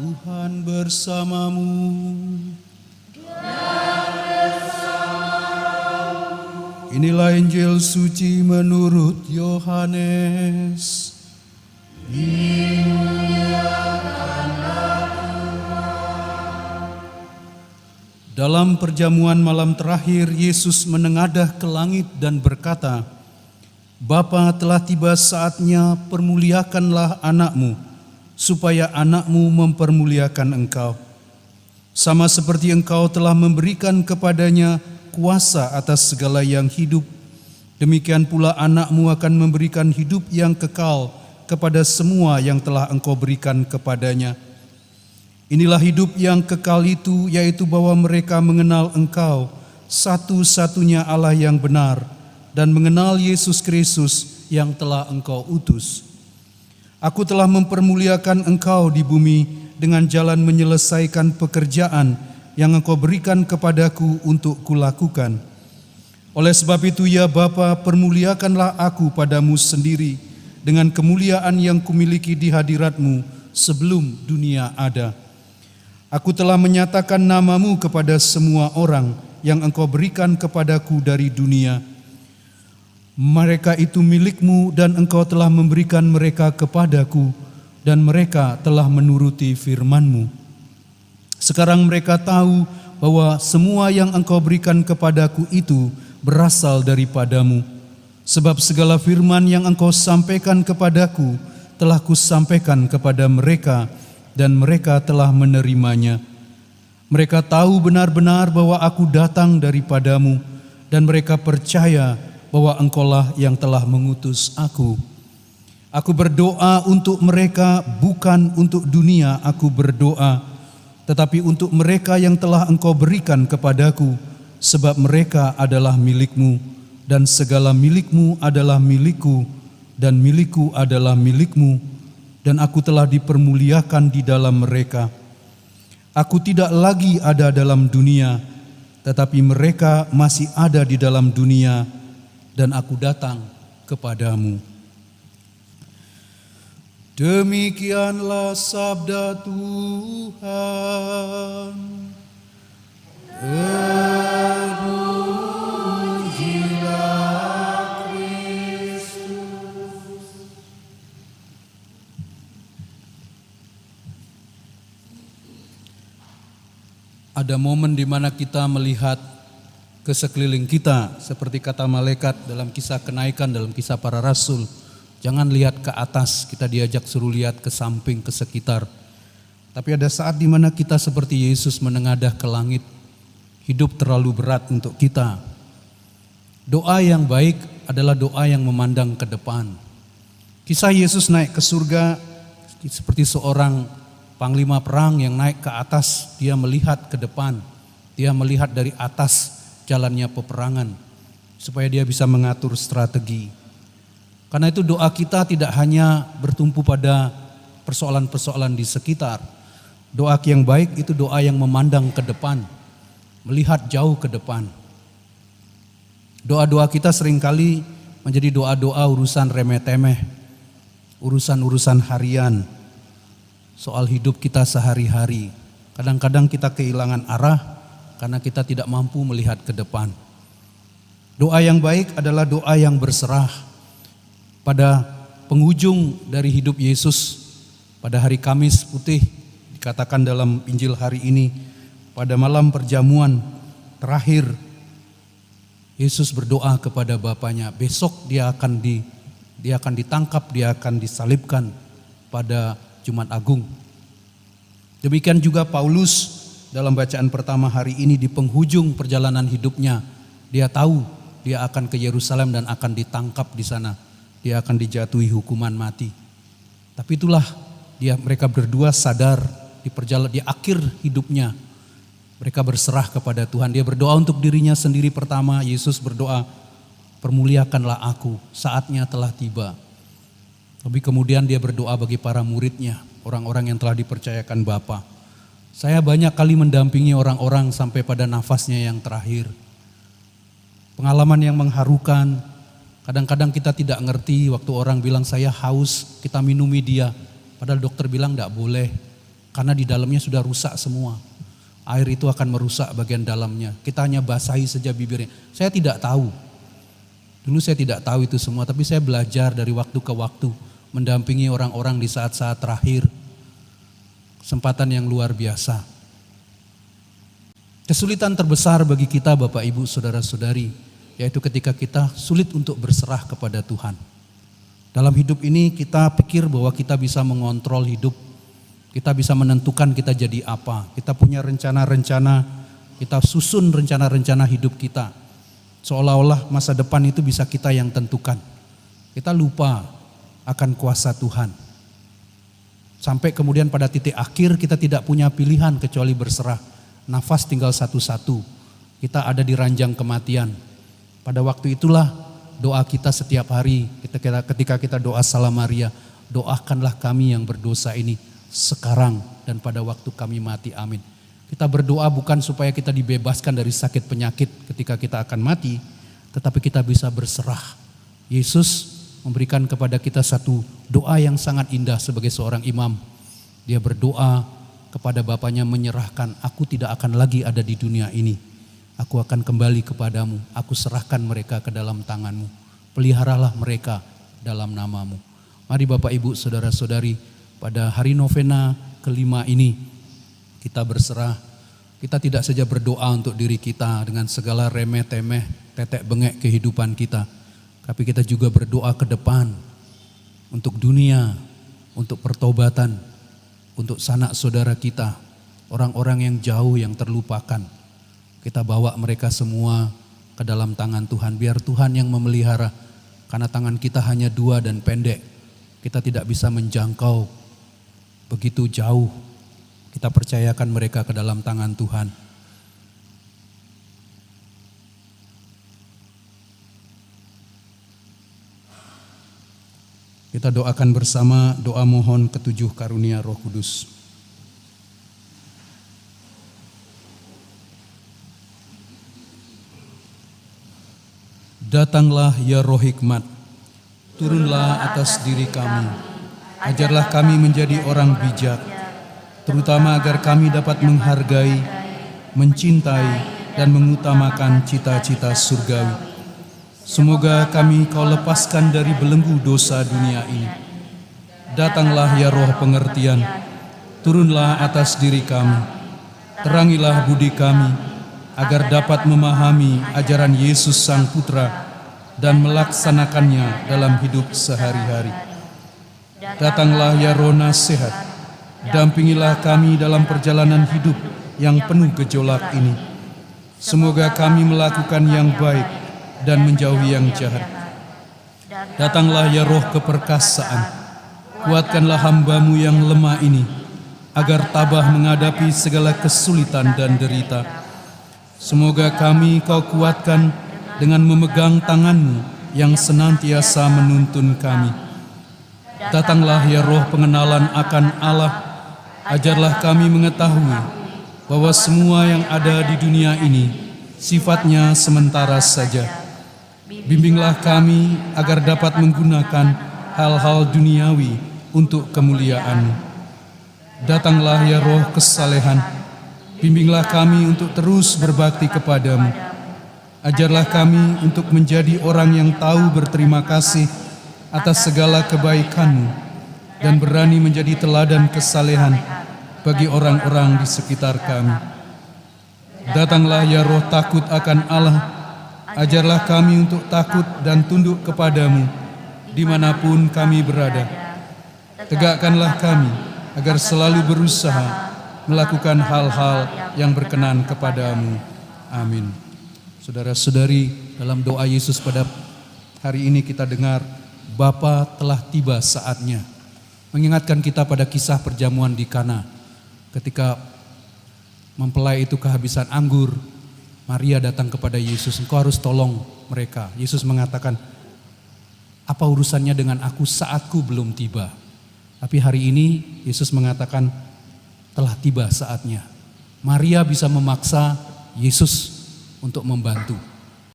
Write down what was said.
Tuhan bersamamu. Inilah Injil suci menurut Yohanes. Dalam perjamuan malam terakhir, Yesus menengadah ke langit dan berkata, "Bapa, telah tiba saatnya, permuliakanlah anakmu, supaya anakmu mempermuliakan engkau. Sama seperti engkau telah memberikan kepadanya kuasa atas segala yang hidup, demikian pula anakmu akan memberikan hidup yang kekal kepada semua yang telah engkau berikan kepadanya. Inilah hidup yang kekal itu, yaitu bahwa mereka mengenal engkau, satu-satunya Allah yang benar, dan mengenal Yesus Kristus yang telah engkau utus. Aku telah mempermuliakan engkau di bumi dengan jalan menyelesaikan pekerjaan yang engkau berikan kepadaku untuk kulakukan. Oleh sebab itu, ya Bapa, permuliakanlah aku padamu sendiri dengan kemuliaan yang kumiliki di hadiratmu sebelum dunia ada. Aku telah menyatakan namamu kepada semua orang yang engkau berikan kepadaku dari dunia. Mereka itu milikmu dan engkau telah memberikan mereka kepadaku, dan mereka telah menuruti firman-Mu. Sekarang mereka tahu bahwa semua yang engkau berikan kepadaku itu berasal daripadamu. Sebab segala firman yang engkau sampaikan kepadaku telah kusampaikan kepada mereka, dan mereka telah menerimanya. Mereka tahu benar-benar bahwa aku datang daripadamu, dan mereka percaya bahwa engkaulah yang telah mengutus aku. Aku berdoa untuk mereka, bukan untuk dunia aku berdoa, tetapi untuk mereka yang telah engkau berikan kepadaku, sebab mereka adalah milikmu, dan segala milikmu adalah milikku, dan milikku adalah milikmu, dan aku telah dipermuliakan di dalam mereka. Aku tidak lagi ada dalam dunia, tetapi mereka masih ada di dalam dunia, dan aku datang kepadamu." Demikianlah sabda Tuhan. Terpujilah Kristus. Ada momen di mana kita melihat ke sekeliling kita, seperti kata malaikat dalam kisah kenaikan, dalam kisah para rasul. Jangan lihat ke atas, kita diajak suruh lihat ke samping, ke sekitar. Tapi ada saat di mana kita seperti Yesus menengadah ke langit. Hidup terlalu berat untuk kita. Doa yang baik adalah doa yang memandang ke depan. Kisah Yesus naik ke surga seperti seorang panglima perang yang naik ke atas. Dia melihat ke depan, dia melihat dari atas jalannya peperangan, supaya dia bisa mengatur strategi. Karena itu doa kita tidak hanya bertumpu pada persoalan-persoalan di sekitar. Doa yang baik itu doa yang memandang ke depan, melihat jauh ke depan. Doa-doa kita seringkali menjadi doa-doa urusan remeh-temeh, urusan-urusan harian, soal hidup kita sehari-hari. Kadang-kadang kita kehilangan arah karena kita tidak mampu melihat ke depan. Doa yang baik adalah doa yang berserah. Pada penghujung dari hidup Yesus, pada hari Kamis Putih, dikatakan dalam Injil hari ini, pada malam perjamuan terakhir, Yesus berdoa kepada Bapanya. Besok dia akan ditangkap, dia akan disalibkan pada Jumat Agung. Demikian juga Paulus dalam bacaan pertama hari ini, di penghujung perjalanan hidupnya, dia tahu dia akan ke Yerusalem dan akan ditangkap di sana. Dia akan dijatuhi hukuman mati. Tapi itulah mereka berdua sadar di akhir hidupnya, mereka berserah kepada Tuhan. Dia berdoa untuk dirinya sendiri pertama. Yesus berdoa, "Permuliakanlah aku, saatnya telah tiba." Tapi kemudian dia berdoa bagi para muridnya, orang-orang yang telah dipercayakan Bapa. Saya banyak kali mendampingi orang-orang sampai pada nafasnya yang terakhir. Pengalaman yang mengharukan. Kadang-kadang kita tidak ngerti waktu orang bilang saya haus, kita minumi dia. Padahal dokter bilang enggak boleh. Karena di dalamnya sudah rusak semua. Air itu akan merusak bagian dalamnya. Kita hanya basahi saja bibirnya. Saya tidak tahu. Dulu saya tidak tahu itu semua, tapi saya belajar dari waktu ke waktu. Mendampingi orang-orang di saat-saat terakhir. Kesempatan yang luar biasa. Kesulitan terbesar bagi kita Bapak Ibu Saudara-saudari, yaitu ketika kita sulit untuk berserah kepada Tuhan. Dalam hidup ini kita pikir bahwa kita bisa mengontrol hidup. Kita bisa menentukan kita jadi apa. Kita punya rencana-rencana, kita susun rencana-rencana hidup kita. Seolah-olah masa depan itu bisa kita yang tentukan. Kita lupa akan kuasa Tuhan. Sampai kemudian pada titik akhir kita tidak punya pilihan kecuali berserah. Nafas tinggal satu-satu. Kita ada di ranjang kematian. Pada waktu itulah doa kita setiap hari ketika kita doa Salam Maria. Doakanlah kami yang berdosa ini sekarang dan pada waktu kami mati, amin. Kita berdoa bukan supaya kita dibebaskan dari sakit penyakit ketika kita akan mati, tetapi kita bisa berserah. Yesus memberikan kepada kita satu doa yang sangat indah sebagai seorang imam. Dia berdoa kepada Bapaknya menyerahkan, aku tidak akan lagi ada di dunia ini. Aku akan kembali kepadamu, aku serahkan mereka ke dalam tanganmu. Peliharalah mereka dalam namamu. Mari Bapak Ibu Saudara-saudari, pada hari novena kelima ini kita berserah. Kita tidak saja berdoa untuk diri kita dengan segala remeh-temeh, tetek bengek kehidupan kita. Tapi kita juga berdoa ke depan untuk dunia, untuk pertobatan, untuk sanak saudara kita, orang-orang yang jauh yang terlupakan. Kita bawa mereka semua ke dalam tangan Tuhan. Biar Tuhan yang memelihara, karena tangan kita hanya 2 dan pendek. Kita tidak bisa menjangkau begitu jauh. Kita percayakan mereka ke dalam tangan Tuhan. Kita doakan bersama doa mohon ketujuh karunia Roh Kudus. Datanglah ya Roh Hikmat, turunlah atas diri kami. Ajarlah kami menjadi orang bijak, terutama agar kami dapat menghargai, mencintai, dan mengutamakan cita-cita surgawi. Semoga kami Kau lepaskan dari belenggu dosa dunia ini. Datanglah ya Roh pengertian, turunlah atas diri kami. Terangilah budi kami, agar dapat memahami ajaran Yesus Sang Putra dan melaksanakannya dalam hidup sehari-hari. Datanglah ya Roh Nasihat, dampingilah kami dalam perjalanan hidup yang penuh gejolak ini. Semoga kami melakukan yang baik dan menjauhi yang jahat. Datanglah ya Roh keperkasaan, kuatkanlah hamba-Mu yang lemah ini, agar tabah menghadapi segala kesulitan dan derita. Semoga kami Kau kuatkan dengan memegang tangan-Mu yang senantiasa menuntun kami. Datanglah ya Roh pengenalan akan Allah, ajarlah kami mengetahui bahwa semua yang ada di dunia ini sifatnya sementara saja. Bimbinglah kami agar dapat menggunakan hal-hal duniawi untuk kemuliaan-Mu. Datanglah ya Roh kesalehan, bimbinglah kami untuk terus berbakti kepadamu. Ajarlah kami untuk menjadi orang yang tahu berterima kasih atas segala kebaikan-Mu dan berani menjadi teladan kesalehan bagi orang-orang di sekitar kami. Datanglah ya Roh takut akan Allah, ajarlah kami untuk takut dan tunduk kepadamu dimanapun kami berada. Tegakkanlah kami agar selalu berusaha melakukan hal-hal yang berkenan kepadamu. Amin. Saudara-saudari, dalam doa Yesus pada hari ini kita dengar, Bapa telah tiba saatnya. Mengingatkan kita pada kisah perjamuan di Kana. Ketika mempelai itu kehabisan anggur, Maria datang kepada Yesus, engkau harus tolong mereka. Yesus mengatakan, apa urusannya dengan aku, saatku belum tiba. Tapi hari ini Yesus mengatakan, telah tiba saatnya. Maria bisa memaksa Yesus untuk membantu.